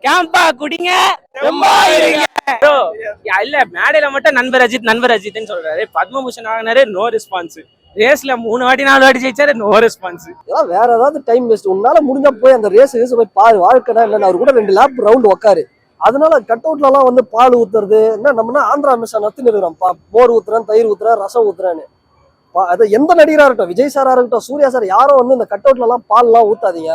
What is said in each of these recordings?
CAMPA குடிங்க இல்ல மேடையில மட்டும் நண்பர் அஜித்னு சொல்றாரு. பத்மபூஷன் வாங்கினாரு, நோ ரெஸ்பான்ஸ். ரேஸ்ல 3 வாட்டி 4 வாட்டி ஜெயிச்சாரு, நோ ரெஸ்பான்ஸ். வேற ஏதாவது டைம் வேஸ்ட். உன்னால முடிஞ்சா போய் அந்த ரேஸ் போய் பாரு, வாழ்க்கைனா என்ன. அவர் கூட 2 லேப் ரவுண்ட் உட்காரு. அதனால கட் அவுட்ல எல்லாம் வந்து பால் ஊத்துறது என்ன, நம்மனா ஆந்திரா மிஷா நத்துன்னு இருக்கிறோம். மோர் ஊத்துறேன், தயிர் ஊத்துறேன், ரசம் ஊத்துறேன்னு. அது எந்த நடிகரா இருக்கட்டும், விஜய் சாரா இருக்கட்டும், சூர்யா சார், யாரும் வந்து இந்த கட் அவுட்ல எல்லாம் பால் எல்லாம் ஊத்தாதீங்க.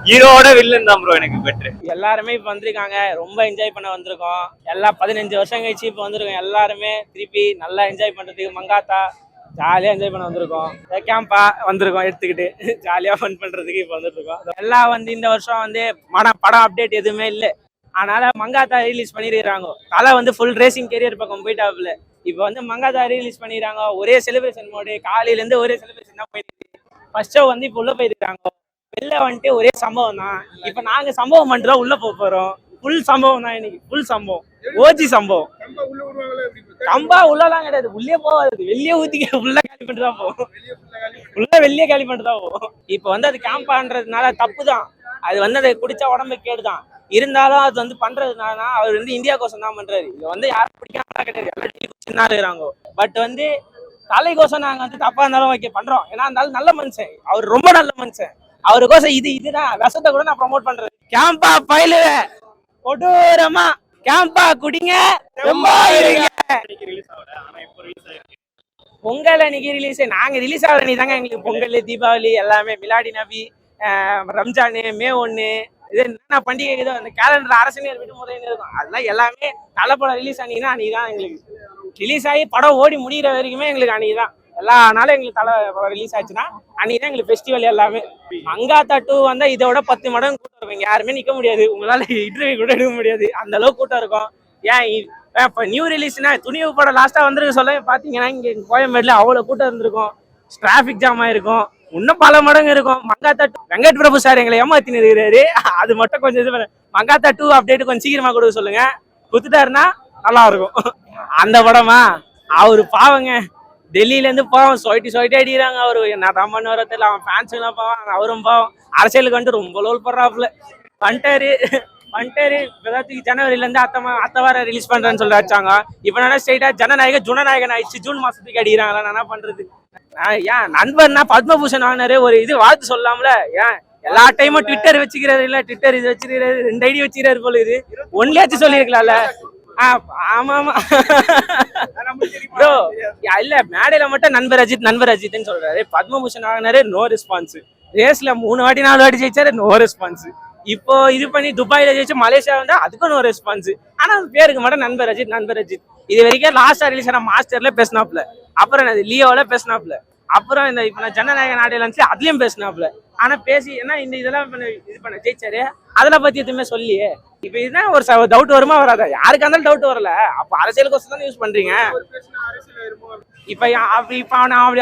ஹீரோட வில்லன் தான் ப்ரோ எனக்கு பெட்டர். எல்லாருமே இப்ப வந்திருக்காங்க, ரொம்ப என்ஜாய் பண்ண வந்திருக்கோம். எல்லாம் 15 வருஷம் கழிச்சு இப்ப வந்திருக்கோம். எல்லாருமே திருப்பி நல்லா என்ஜாய் பண்றதுக்கு மங்காத்தா ஜாலியா என்ஜாய் பண்ண வந்திருக்கோம். கேம்பா வந்திருக்கோம் எடுத்துக்கிட்டு ஜாலியா ஃபன் பண்றதுக்கு இப்ப வந்துட்டு இருக்கோம். எல்லாம் வந்து இந்த வருஷம் வந்து படம் அப்டேட் எதுவுமே இல்லை. அதனால மங்காத்தா ரிலீஸ் பண்ணிருக்காங்க. தலை வந்து ஃபுல் ரேசிங் கெரியர் பக்கம் போயிட்டாப்புல. இப்ப வந்து மங்காத்தா ரிலீஸ் பண்ணிடுறாங்க. ஒரே செலிப்ரேஷன் மோடு, காலையில இருந்து ஒரே செலிப்ரேஷன் தான் போயிட்டு. ஃபர்ஸ்ட் ஷோ வந்து இப்ப உள்ள போயிருக்காங்க. வெளில வந்துட்டு ஒரே சம்பவம் தான். இப்ப நாங்க சம்பவம் பண்றோம், உள்ள போறோம். ஃபுல் சம்பவம் தான் இன்னைக்கு. ஃபுல் சம்பவம், ஓஜி சம்பவம். கம்பா உள்ளலாம் கிடையாது, உள்ளே போகாது. வெளியே ஊத்திக்க உள்ள காலி பண்ணிட்டு தான் போவோம். உள்ள வெளியே காலி பண்ணிட்டு தான் போவோம். இப்ப வந்து அது கேம்பான்றதுனால தப்பு தான். அது வந்து அதை குடிச்சா உடம்பு கேடுதான். இருந்தாலும் அது வந்து பண்றதுனால அவர் வந்து இந்தியா கோசம் தான் பண்றாரு. இது வந்து யாரும் பிடிக்காம கிடையாது, எல்லா இருக்கிறாங்க. பட் வந்து தலைக்கோசம் நாங்க வந்து தப்பா இருந்தாலும் ஓகே பண்றோம். ஏன்னா இருந்தாலும் நல்ல மனுஷன், அவர் ரொம்ப நல்ல மனுஷன். அவருக்கோசம் இதுதான் விஷத்தை கூட நான் ப்ரமோட் பண்றேன். கேம்பா பயிலு கொடூரமா கேம்பா குடிங்க. பொங்கல் அன்னைக்கு ரிலீஸ். நாங்க ரிலீஸ் ஆகிற நீ தாங்க எங்களுக்கு பொங்கல், தீபாவளி எல்லாமே, மிலாடி நபி, ரம்ஜானு, மே 1 இது என்ன பண்டிகை இதோ அந்த கேலண்டர் அரசியல் விடுமுறைன்னு இருக்கும். அதெல்லாம் எல்லாமே தலைப்படம் ரிலீஸ் ஆனீங்கன்னா அன்னைக்குதான் எங்களுக்கு ரிலீஸ் ஆகி படம் ஓடி முடிகிற வரைக்குமே எங்களுக்கு அன்னைக்குதான். எல்லா நாளும் எங்களுக்கு தலை ரிலீஸ் ஆச்சுன்னா அன்னைக்குதான் எங்களுக்கு ஃபெஸ்டிவல் எல்லாமே. மங்காத்தா 2 வந்தா இதோட 10 மடங்கு கூட்டம் இருக்கும். யாருமே நிக்க முடியாது, உங்களால இன்டர்வியூ கூட எடுக்க முடியாது, அந்த அளவுக்கு கூட்டம் இருக்கும். ஏன் இப்ப நியூ ரிலீஸ்னா துணிவு படம் லாஸ்டா வந்துருக்கு சொல்ல பாத்தீங்கன்னா இங்க கோயம்பேடுல அவ்வளவு கூட்டம் இருந்திருக்கும். டிராபிக் ஜாம் ஆயிருக்கும், இன்னும் பல மடங்கு இருக்கும். மங்காத்தா 2 வெங்கட் பிரபு சார் எங்களை ஏமாத்தின்னு இருக்கிறாரு. அது மட்டும் கொஞ்சம் இது மங்காத்தா 2 அப்டேட் கொஞ்சம் சீக்கிரமா கொடுக்க சொல்லுங்க. குத்துட்டாருன்னா நல்லா இருக்கும். அந்த படமா அவரு பாவங்க, டெல்லியில இருந்து பாவம் சொயிட்டி அடிக்கிறாங்க. அவரு என்ன தான் பண்ண வரதில்ல, அவன் ஃபேன்ஸ் எல்லாம் பாவம், அவரும் பாவம். அரசியலுக்கு வந்துட்டு ரொம்ப லோல் பண்றாப்புல பண்ணிட்டாரு. ஜனவரில இருந்து அத்த வாரம் ரிலீஸ் பண்றேன்னு சொல்லி வச்சாங்க. இப்ப என்ன ஸ்ட்ரைட்டா ஜனநாயகன் ஆயிடுச்சு. ஜூன் மாசத்துக்கு அடிக்கிறாங்களா, என்ன பண்றது. ஏன் நண்பர்னா பத்மபூஷன் வாங்கினாரு, ஒரு இது வாழ்த்து சொல்லலாம்ல. ஏன் எல்லா டைமும் ட்விட்டர் வச்சுக்கிறாரு இல்ல, ட்விட்டர் இது வச்சுக்கிறாரு, 2 ஐடி வச்சுக்கிறாரு போல. இது ஒன்லியாச்சும் சொல்லிருக்கலாம்ல. ஆமா ப்ரோ, இல்ல மேடையில மட்டும் நண்பர் அஜித்னு சொல்றாரு. பத்மபூஷன் வாங்கினாரு, நோ ரெஸ்பான்ஸ். ரேஸ்ல 3 வாட்டி 4 வாட்டி ஜெயிச்சாரு, நோ ரெஸ்பான்ஸ். இப்போ இது பண்ணி துபாயில ஜெயிச்சு மலேசியா வந்தா அதுக்கும் நோ ரெஸ்பான்ஸ். ஆனா பேருக்கு மட்டும் நண்பர் அஜித். இது வரைக்கும் லாஸ்டா ரிலீஸ் ஆன மாஸ்டர்ல பேசினாப்ல, அப்புறம் லியோல பேசினாப்ல, அப்புறம் இந்த இப்ப நான் ஜனநாயக நாடையில இருந்துச்சு அதுலயும் பேசினாப்ல. ஆனா பேசி என்ன இந்த இதெல்லாம் இது பண்ண ஜெயிச்சாரு, அதெல்லாம் பத்தி எதுவுமே சொல்லியே. இப்ப இதுதான் ஒரு டவுட் வருமா வராதா? யாருக்கு இருந்தாலும் டவுட் வரல. அப்ப அரசியலுக்கோசம் தான் யூஸ் பண்றீங்க. இப்ப அப்படி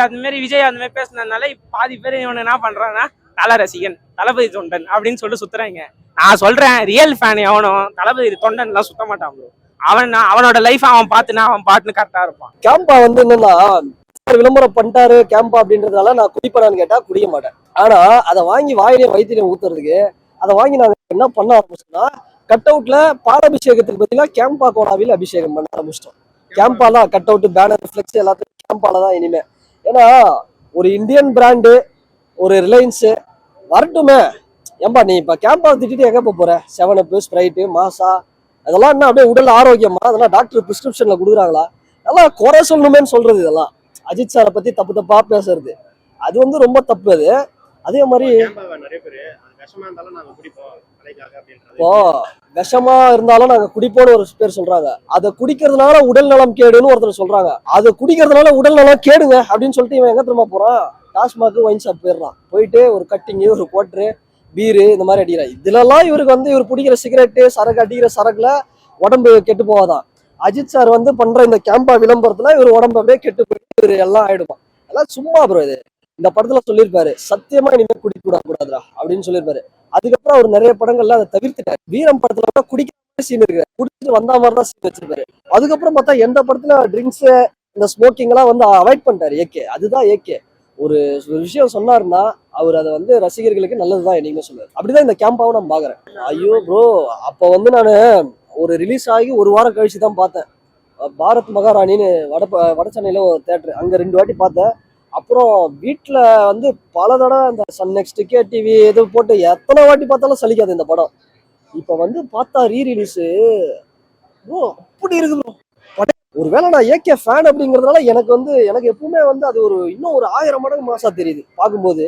அந்த மாதிரி விஜய் அந்த மாதிரி பேசினதுனால பாதி பேர் இவனு என்ன பண்றான்னா தல ரசிகன், தளபதி தொண்டன் அப்படின்னு சொல்லிட்டு சுத்துறாங்க. நான் சொல்றேன், ரியல் ஃபேன் எவனும் தளபதி தொண்டன் எல்லாம் சுத்த மாட்டான் ப்ரோ. அவனோட லைஃப் அவன் பாத்துன்னு கரெக்டா இருப்பான். கேம்பா வந்து என்னன்னா விளம்பரம் பண்ணிட்டாரு கேம்பா அப்படின்றதால நான் குடிப்பேனான்னு கேட்டா குடிக்க மாட்டேன். ஆனா அதை வாங்கி வாயிலையும் வயிற்றுலையும் ஊத்துறதுக்கு அதை வாங்கி நாங்க என்ன பண்ண ஆரம்பிச்சோம்னா, கட் அவுட்ல பாலாபிஷேகத்துக்கு பத்தினா கேம்பா கோடாவில் அபிஷேகம் பண்ண ஆரம்பிச்சிட்டோம். கேம்பாலாம் கட் அவுட், பேனர், ஃபிளெக்ஸ் எல்லாத்துக்கும் கேம்பால தான் இனிமே. ஏன்னா ஒரு இந்தியன் பிராண்டு, ஒரு ரிலையன்ஸ் வரட்டுமே. ஏம்பா நீ இப்ப கேம்பா திட்டிட்டு எங்க போற? 7up, ஸ்ப்ரைட்டு, மாசா அதெல்லாம் என்ன அப்படியே உடல் ஆரோக்கியமா? அதெல்லாம் டாக்டர் பிரிஸ்கிரிப்ஷன்ல கொடுக்குறாங்களா? அதெல்லாம் குறை சொல்லணுமேன்னு சொல்றது. இதெல்லாம் அஜித் சாரை பத்தி தப்பா பேசுறது அது வந்து ரொம்ப தப்பு. அது அதே மாதிரி இப்போ விஷமா இருந்தாலும் நாங்க குடிப்போன்னு ஒரு பேர் சொல்றாங்க. அதை குடிக்கிறதுனால உடல் நலம் கேடுன்னு ஒருத்தர் சொல்றாங்க. அதை குடிக்கிறதுனால உடல் நலம் கேடுங்க அப்படின்னு சொல்லிட்டு இவன் எங்க திரும்ப போறான்? டாஸ்மாக், ஒயின் ஷாப் போயிடுறான். போயிட்டு ஒரு கட்டிங்கு, ஒரு குவாட்ரு, பீரு இந்த மாதிரி அடிக்கிறான். இதுலலாம் இவருக்கு வந்து இவர் பிடிக்கிற சிகரெட்டு, சரக்கு, அடிக்கிற சரக்குல உடம்பு கெட்டு போவாதான். அஜித் சார் வந்து பண்ற இந்த கேம்பா விளம்பரத்துல இவர் உடம்பு அப்படியே கெட்டு போயிட்டு இவர் எல்லாம் ஆயிடுமா. எல்லாம் சும்மா ப்ரோ. இது இந்த படத்துல சொல்லியிருப்பாரு, சத்தியமா இனிமே குடிக்க கூடாதுடா அப்படின்னு சொல்லியிருப்பாரு. அதுக்கப்புறம் அவர் நிறைய படங்கள்ல அதை தவிர்த்துட்டாரு. வீரம் படத்துல குடிக்கிற சீன் இருக்கு, குடிச்சிட்டு வந்த மாதிரிதான் சீன் வச்சிருப்பாரு. அதுக்கப்புறம் பார்த்தா எந்த படத்துல ட்ரிங்க்ஸ், இந்த ஸ்மோக்கிங் எல்லாம் வந்து அவாய்ட் பண்ணிட்டாரு ஏகே. அதுதான் ஏகே. ஒரு விஷயம் சொன்னாருன்னா அவர் அதை வந்து ரசிகர்களுக்கு நல்லதுதான் என்னைக்குமே சொல்லுவார். அப்படிதான் இந்த கேம்பாவும் நான் பாக்குறேன். ஐயோ ப்ரோ, அப்ப வந்து நான் ஒரு ரிலீஸ் ஆகி ஒரு வாரம் கழிச்சு தான் பார்த்தேன். பாரத் மகாராணின்னு வட சென்னையில ஒரு தேட்டர், அங்க 2 வாட்டி பார்த்தேன். அப்புறம் வீட்டுல வந்து பல தடவை இந்த சன் நெக்ஸ்ட் டிவி இது போட்டு எத்தனை வாட்டி பார்த்தாலும் சலிக்காது இந்த படம். இப்ப வந்து பார்த்தா ரீரிலீஸ் ப்ரோ அப்படி இருக்கு ப்ரோ. ஒருவேளை நான் ஏகே ஃபேன் அப்படிங்கறதுனால எனக்கு எப்பவுமே வந்து அது இன்னும் ஒரு 1000 மடங்கு மாசா தெரியுது பார்க்கும்போது.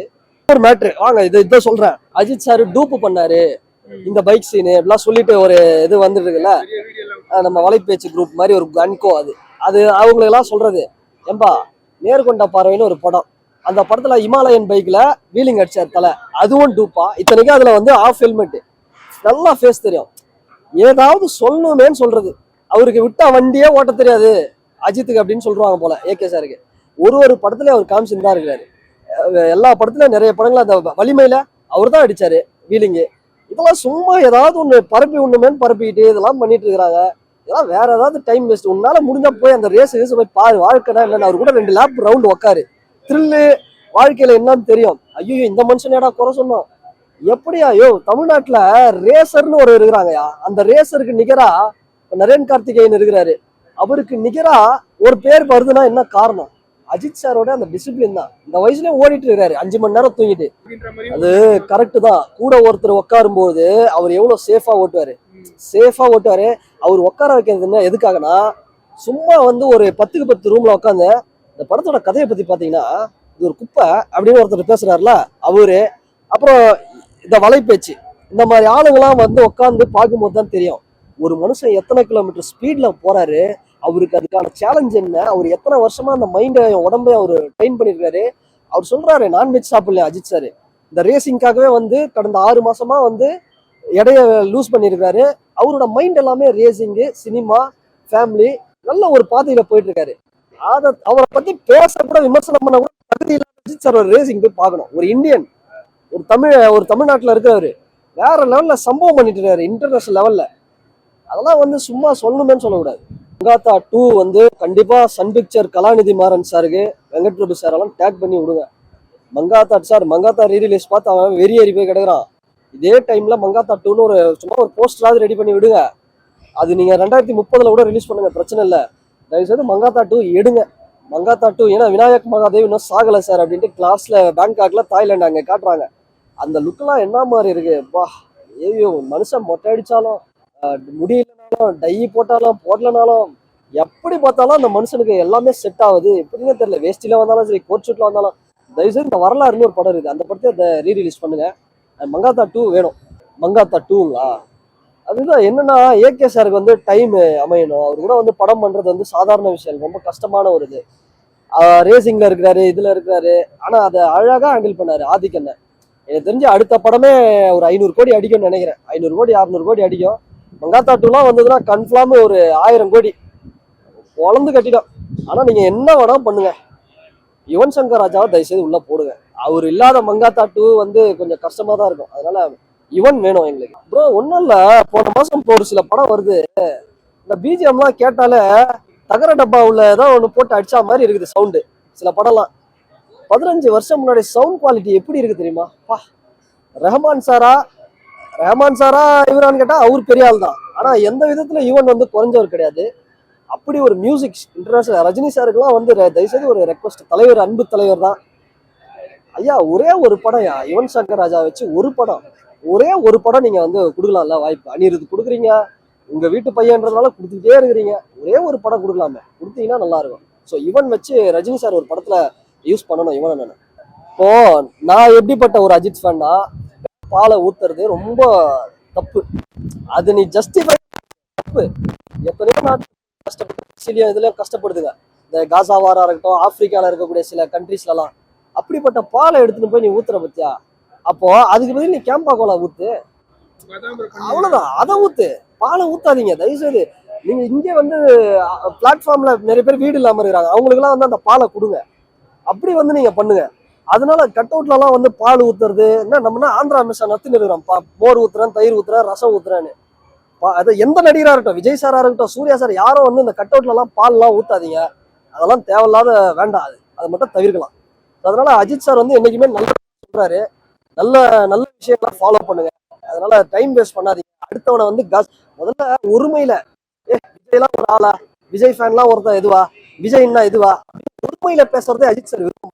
ஒரு மேட்ரு வாங்க இதை சொல்றேன். அஜித் சார் டூப் பண்ணாரு இந்த பைக் சீனு அப்படிலாம் சொல்லிட்டு ஒரு இது வந்துட்டு இருக்குல்ல, நம்ம வலைப்பேச்சு குரூப் மாதிரி ஒரு கன்கோ, அது அவங்களெல்லாம் சொல்றது. ஏம்பா நேர்கொண்ட பார்வைன்னு ஒரு படம், அந்த படத்துல இமாலயன் பைக்ல வீலிங் அடிச்சார் தலை, அதுவும் டூப்பா. இத்தனைக்கும் அதுல வந்து ஆஃப் ஹெல்மெட், நல்லா ஃபேஸ் தெரியும். ஏதாவது சொல்லணுமேன்னு சொல்றது. அவருக்கு விட்டா வண்டியே ஓட்ட தெரியாது அஜித்துக்கு அப்படின்னு சொல்றாங்க போல ஏகே சாருக்கு. ஒரு படத்துல அவர் காமிச்சுன்னு தான் இருக்கிறாரு. எல்லா படத்துலயும் நிறைய படங்கள் அந்த வலிமையில அவர் தான் அடிச்சாரு வீலிங்கு. இதெல்லாம் சும்மா ஏதாவது ஒண்ணு பரப்பி ஒண்ணுமேன்னு பரப்பிக்கிட்டு இதெல்லாம் பண்ணிட்டு இருக்கிறாங்க. இதெல்லாம் வேற ஏதாவது டைம் வேஸ்ட். உன்னால முடிஞ்சா போய் அந்த ரேஸ் போய் பாரு, வாழ்க்கைனா என்னன்னு. அவர் கூட 2 லேப் ரவுண்ட் உக்காரு, த்ரில்லு வாழ்க்கையில என்னன்னு தெரியும். ஐயோ இந்த மனுஷனேடா குறை சொன்னோம். எப்படியா தமிழ்நாட்டுல ரேசர்னு ஒரு இருக்கிறாங்கயா, அந்த ரேசருக்கு நிகரா நரேன் கார்த்திகேயன் இருக்கிறாரு. அவருக்கு நிகரா ஒரு பேர் வருதுன்னா என்ன காரணம்? அஜித் சாரோட அந்த டிசிப்ளின் தான். இந்த வயசுலயே ஓடிட்டு இருக்காரு 5 மணி நேரம் தூங்கிட்டு. அது கரெக்ட் தான். கூட ஒருத்தர் உட்காரும் போது அவர் எவ்வளவு சேஃபா ஓட்டுவாரு. அவர் உட்கார வைக்கிறதுன்னா எதுக்காகனா, சும்மா வந்து ஒரு 10க்கு 10 ரூம்ல உட்காந்து இந்த படத்தோட கதையை பத்தி பாத்தீங்கன்னா, இது ஒரு குப்பை அப்படின்னு ஒருத்தர் பேசுறாருல அவரு, அப்புறம் இந்த வலைப்பேச்சு, இந்த மாதிரி ஆளுங்கெல்லாம் வந்து உட்காந்து பார்க்கும்போது தான் தெரியும் ஒரு மனுஷன் எத்தனை கிலோமீட்டர் ஸ்பீட்ல போறாரு, அவருக்கு அதுக்கான சேலஞ்ச் என்ன, அவர் எத்தனை வருஷமா அந்த மைண்டை உடம்பை அவர் ட்ரெயின் பண்ணிருக்காரு. அவர் சொல்றாரு நான்வெஜ் சாப்பிடல அஜித் சார், இந்த ரேசிங்காகவே வந்து கடந்த 6 மாசமா வந்து எடைய லூஸ் பண்ணிருக்காரு. அவரோட மைண்ட் எல்லாமே ரேசிங்கு, சினிமா, ஃபேமிலி, நல்ல ஒரு பாதையில போயிட்டு இருக்காரு. அவரை பத்தி பேச கூட விமர்சனம் பண்ண கூட தகுதி இல்லாத அஜித் சார் ரேசிங் போய் பார்க்கணும். ஒரு இந்தியன், ஒரு தமிழ்நாட்டுல இருக்கிறவரு வேற லெவல்ல சம்பவம் பண்ணிட்டு இருக்காரு இன்டர்நேஷனல் லெவல்ல. அதெல்லாம் வந்து சும்மா சொல்லணுமேன்னு சொல்லக்கூடாது. மங்காத்தா 2 வந்து கண்டிப்பா சன் பிக்சர் கலாநிதி மாறன் சாருக்கு, வெங்கட் பிரபு சார் எல்லாம் டேக் பண்ணி விடுங்க. மங்காத்தா ரீரிலீஸ் பார்த்து அவன் வெறியேறி போய் கிடக்குறான். இதே டைம்ல மங்காத்தா 2ன்னு சும்மா ஒரு போஸ்டராவது ரெடி பண்ணி விடுங்க. அது நீங்க 2030 கூட ரிலீஸ் பண்ணுங்க, பிரச்சனை இல்லை. தயவுசெய்து மங்காத்தா 2 எடுங்க. மங்காத்தா 2 ஏன்னா விநாயக் மகாதேவ் இன்னும் சாகலை சார் அப்படின்ட்டு கிளாஸ்ல பேங்காக்ல தாய்லாந்து அங்க காட்டுறாங்க. அந்த லுக்கெல்லாம் என்ன மாதிரி இருக்கு பா. ஐயோ மனுஷன் மொட்டை அடிச்சாலும் முடியலனாலும் டை போடலனாலும் எப்படி பார்த்தாலும் அந்த மனுஷனுக்கு எல்லாமே செட் ஆகுது. எப்படின்னு தெரியல. வேஸ்டில வந்தாலும் சரி, கோட் ஷூட்ல வந்தாலும். தயவுசெய்து இந்த வரலாறுன்னு ஒரு படம் இருக்குது, அந்த படத்தை ரீரிலீஸ் பண்ணுங்க. மங்காத்தா 2 வேணும். மங்காத்தா 2ங்களா? அதுதான் என்னன்னா, ஏகே சாருக்கு வந்து டைம் அமையணும். அவர் கூட வந்து படம் பண்றது வந்து சாதாரண விஷயம், ரொம்ப கஷ்டமான ஒரு இது. ரேசிங்ல இருக்கிறாரு, இதுல இருக்கிறாரு, ஆனா அதை அழகா ஹேண்டில் பண்ணாரு ஆதிக்கண்ணன். எனக்கு தெரிஞ்சு அடுத்த படமே ஒரு 500 கோடி அடிக்கும்னு நினைக்கிறேன். 500 கோடி 600 கோடி அடிக்கும். மங்காத்தா 2லாம் வந்ததுன்னா கன்ஃபார்ம் ஒரு 1000 கோடி வளர்ந்து கட்டிடும். ஆனா நீங்க என்ன வேணா பண்ணுங்க, யுவன் சங்கர் ராஜாவை தயவுசெய்து உள்ள போடுங்க. அவர் இல்லாத மங்காத்தா 2 வந்து கொஞ்சம் கஷ்டமா தான் இருக்கும். அதனால யுவன் வேணும் எங்களுக்கு. ப்ரோ ஒன்றும் இல்லை, போன மாசம் ஒரு சில படம் வருது, இந்த பிஜிஎம்லாம் கேட்டாலே தகர டப்பா உள்ள ஏதாவது ஒன்று போட்டு அடிச்சா மாதிரி இருக்குது சவுண்டு. சில படம்லாம் 15 வருஷம் முன்னாடி சவுண்ட் குவாலிட்டி எப்படி இருக்கு தெரியுமா? ரஹ்மான் சாரா இவரான்னு கேட்டா அவர் பெரிய ஆள் தான். ஆனா எந்த விதத்துல யுவன் வந்து குறைஞ்சவர் கிடையாது. அப்படி ஒரு மியூசிக் இன்டர்நேஷனல். ரஜினி சாருக்குலாம் வந்து தயவுசெய்து ஒரு ரெக்வஸ்ட், தலைவர் அன்பு தலைவர் தான் ஐயா, ஒரே ஒரு படம் யுவன் சங்கர் ராஜா வச்சு ஒரே ஒரு படம் நீங்க வந்து கொடுக்கலாம்ல வாய்ப்பு. அனிருத் கொடுக்குறீங்க, உங்க வீட்டு பையன்றதுனால கொடுத்துக்கிட்டே இருக்கிறீங்க. ஒரே ஒரு படம் கொடுக்கலாமே, கொடுத்தீங்கன்னா நல்லா இருக்கும். ஸோ யுவன் வச்சு ரஜினி சார் ஒரு படத்துல யூஸ் பண்ணணும் யுவன். நான் இப்போ நான் எப்படிப்பட்ட ஒரு அஜித் ஃபேன்னா, பாலை ஊத்துறது ரொம்ப தப்பு. அது நீ ஜஸ்டிஃபை தப்பு. எத்தனையோ நாட்டு கஷ்டப்பட்டு இதுலயும் கஷ்டப்படுதுங்க. இந்த காசாவாரா இருக்கட்டும், ஆப்பிரிக்கால இருக்கக்கூடிய சில கண்ட்ரீஸ்லாம் அப்படிப்பட்ட பாலை எடுத்துன்னு போய் நீ ஊத்துற பத்தியா? அப்போ அதுக்கு பதில் நீ கேம்பா கோலா ஊத்து, அவ்வளவுதான். அதை ஊத்து, பாலை ஊத்தாதீங்க தயவுசெய்து. நீங்க இங்க வந்து பிளாட்ஃபார்ம்ல நிறைய பேர் வீடு இல்லாம இருக்கிறாங்க, அவங்களுக்கு எல்லாம் வந்து அந்த பாலை கொடுங்க. அப்படி வந்து நீங்க பண்ணுங்க. அதனால கட் அவுட்ல எல்லாம் வந்து பால் ஊத்துறது என்ன, நம்மனா ஆந்திரா மிஷா நத்துன்னு இருக்கிறோம். மோர் ஊத்துறேன், தயிர் ஊத்துறேன், ரசம் ஊத்துறேன்னு. அது எந்த நடிகரா இருக்கட்டும், விஜய் சாரா இருக்கட்டும், சூர்யா சார், யாரும் வந்து இந்த கட் அவுட்ல எல்லாம் பால் எல்லாம் ஊத்தாதீங்க. அதெல்லாம் தேவையில்லாத வேண்டாம். அது மட்டும் தவிர்க்கலாம். அதனால அஜித் சார் வந்து என்னைக்குமே நல்ல சொல்றாரு. நல்ல நல்ல விஷயங்களை ஃபாலோ பண்ணுங்க. அதனால டைம் வேஸ்ட் பண்ணாதீங்க. அடுத்தவனை வந்து முதல்ல ஒருமையில விஜய்லாம் ஒரு ஆளா, விஜய் ஃபேன்லாம் ஒருத்தன் இதுவா, விஜய்னா இதுவா, ஒருமையில பேசுறதே அஜித் சார் விருப்பம்.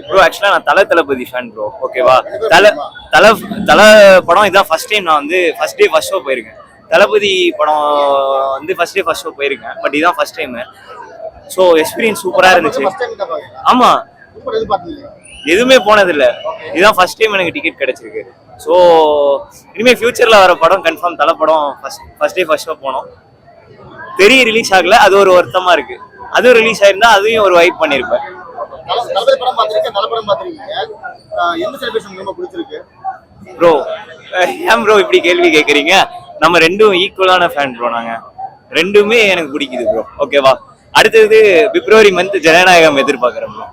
ப்ரோ ஆக்சுவலா நான் தளபதி ஃபேன் ப்ரோ. ஓகேவா, தல தல தல படம் இதான் ஃபர்ஸ்ட் டைம் நான் வந்து ஃபர்ஸ்ட் டே ஃபர்ஸ்ட் ஷோ போயிருக்கேன். தளபதி படம் வந்து ஃபர்ஸ்ட் டே ஃபர்ஸ்ட் ஷோ போயிருக்கேன். பட் இதான் ஃபர்ஸ்ட் டைம். ஸோ எக்ஸ்பீரியன்ஸ் சூப்பரா இருந்துச்சு. ஆமா, எதுவுமே போனதில்லை. இதுதான் ஃபர்ஸ்ட் டைம் எனக்கு டிக்கெட் கிடைச்சிருக்கு. ஸோ இனிமே ஃபியூச்சர்ல வர படம் கன்ஃபார்ம் தலை படம் ஃபர்ஸ்ட் டே ஃபர்ஸ்ட் ஷோ போனோம். பெரிய ரிலீஸ் ஆகல, அது ஒரு வருத்தமா இருக்கு. அதுவும் ரிலீஸ் ஆயிருந்தா அதையும் ஒரு வைப் பண்ணிருப்பேன். ப்ரோ ஏன் ப்ரோ இப்படி கேள்வி கேக்குறீங்க? நம்ம ரெண்டும் ஈக்குவலான ஃபேன் ப்ரோ. நாங்க ரெண்டுமே எனக்கு பிடிக்குது ப்ரோ. ஓகேவா, அடுத்தது பிப்ரவரி மந்த் ஜனநாயகம் எதிர்பார்க்கிறேன் ப்ரோ.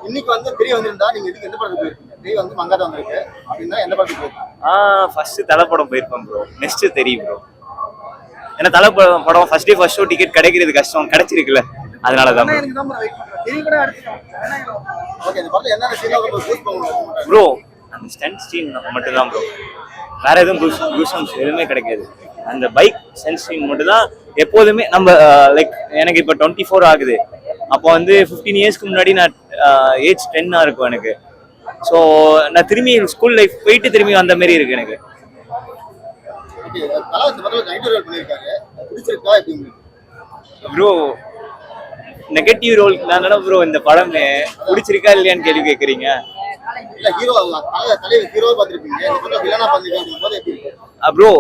இன்னைக்கு வந்து தெரிய வந்திருந்தா நீங்க இதுக்கு எந்த படத்துக்கு போயிருக்கீங்க? தெரிய வந்து மங்காதா வந்திருக்கு அப்படின்னா எந்த படத்துக்கு போயிருக்கீங்க? ஃபர்ஸ்ட் தலை படம் போயிருப்பேன் ப்ரோ. நெக்ஸ்ட் தெரியும் ப்ரோ. ஏன்னா தலை படம் first day first show ticket கிடைக்கிறது கஷ்டம், கிடைச்சிருக்குல்ல, அதனாலதான் ப்ரோ. அந்த ஸ்டன்ட் சீன் மட்டும்தான் ப்ரோ, வேற எதுவும் கூசம்ஸ் எதுவுமே கிடைக்காது. அந்த பைக் ஸ்டன்ட் சீன் மட்டும் தான் எப்போதுமே. நம்ம லைக் எனக்கு இப்போ 24 ஆகுது. அப்போ வந்து 15 இயர்ஸ்க்கு முன்னாடி நான் ஏஜ் 10 இருக்கும் எனக்கு. ஸோ நான் திரும்பி ஸ்கூல் லைஃப் போயிட்டு திரும்பி வந்த மாதிரி இருக்கு எனக்கு. ப்ரோ நெகட்டிவ் ரோல் தானே ப்ரோ இந்த படமே. பிடிச்சிருக்கா இல்லையான்னு கேள்வி கேட்குறீங்க. ப்ரோ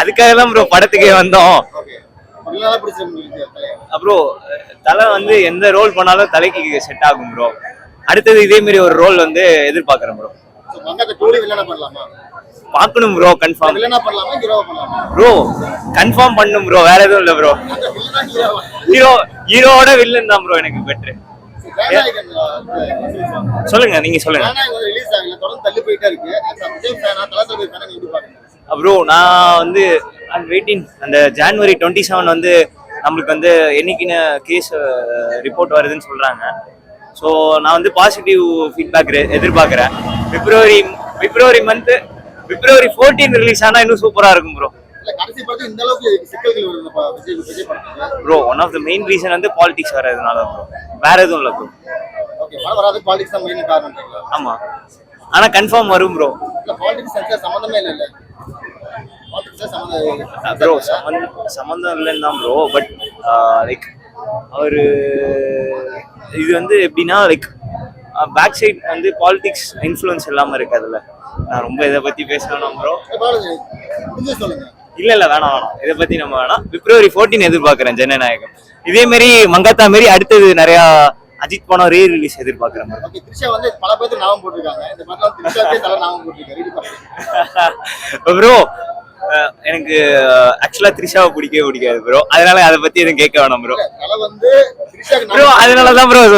அதுக்காக தான் ப்ரோ படத்துக்கே வந்தோம். ப்ரோ தலை வந்து எந்த ரோல் பண்ணாலும் தலைக்கு செட் ஆகும் ப்ரோ. அடுத்தது இதே மாதிரி ஒரு ரோல் வந்து எதிர்பார்க்கிறேன் ப்ரோ. பார்க்கணும் ப்ரோ, கன்ஃபார்ம் ப்ரோ, கன்ஃபார்ம் பண்ணும் ப்ரோ. வேற எதுவும் இல்லை ப்ரோ. ஹீரோவோட வில்லன் தான் ப்ரோ எனக்கு பெட்ரு. சொல்லுங்க, நீங்க சொல்லுங்க ப்ரோ. நான் வந்து வெயிட்டிங். அந்த ஜனவரி 27 வந்து நம்மளுக்கு வந்து என்னைக்குன்னு கேஸ் ரிப்போர்ட் வருதுன்னு சொல்றாங்க. ஸோ நான் வந்து பாசிட்டிவ் ஃபீட்பேக் எதிர்பார்க்குறேன். பிப்ரவரி மந்த் பிப்ரவரி 14 ரிலீஸ் ஆனா இன்னும் சூப்பரா இருக்கும் bro. Bro one of the main reason வந்து பாலிடிக்ஸ் வர்றதுனால ப்ரோ, வேற எதுவும் இல்லை ப்ரோ. ஆமா, ஆனா கன்ஃபார்ம் வரும் ப்ரோ. ப்ரோ சம்மந்தம் இல்லைன்னு தான் ப்ரோ. பட் லைக் அவரு இது வந்து எப்படின்னா லைக் பேக் சைட் வந்து பாலிடிக்ஸ் இன்ஃப்ளூயன்ஸ் இல்லாம இருக்கு அதுல. நான் ரொம்ப இதை பத்தி பேசணும் ப்ரோ. இல்ல வேணாம், இதை பத்தி நம்ம வேணாம். பிப்ரவரி 14 எதிர்பார்க்கிறேன் ஜனநாயகம். இதே மாதிரி மங்காத்தா மாரி அடுத்தது நிறைய அஜித் படம் ரீ ரிலீஸ் எதிர்பார்க்கிறேன் ப்ரோ. எனக்கு ஆக்சுவலா த்ரிஷாவை பிடிக்கவே பிடிக்காது ப்ரோ. அதனால அதை பத்தி எதுவும் கேட்க வேணாம் ப்ரோ. அதனாலதான் ப்ரோ